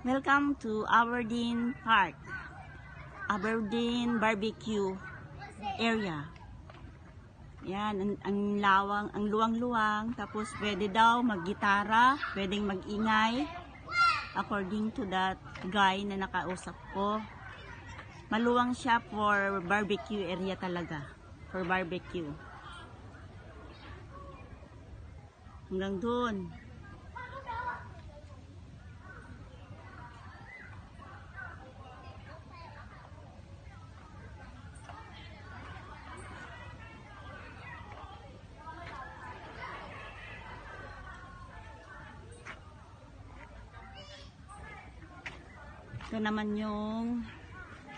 Welcome to Aberdeen Park, Aberdeen Barbecue Area. Yan, ang luwang-luwang. Tapos pwede daw maggitara, pwedeng mag-ingay. According to that guy na nakausap ko, maluwang siya for barbecue area talaga. For barbecue. Hanggang dun. Ito naman yung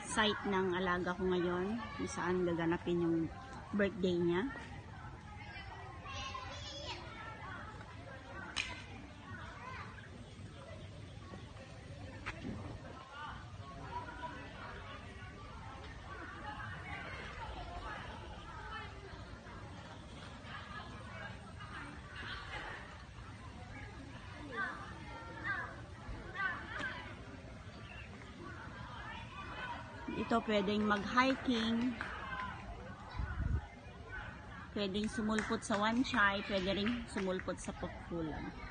site ng alaga ko ngayon, kung saan gaganapin yung birthday niya. Ito pwedeng mag-hiking, pwedeng sumulpot sa Wan Chai, pwede rin sumulpot sa Pokfulam.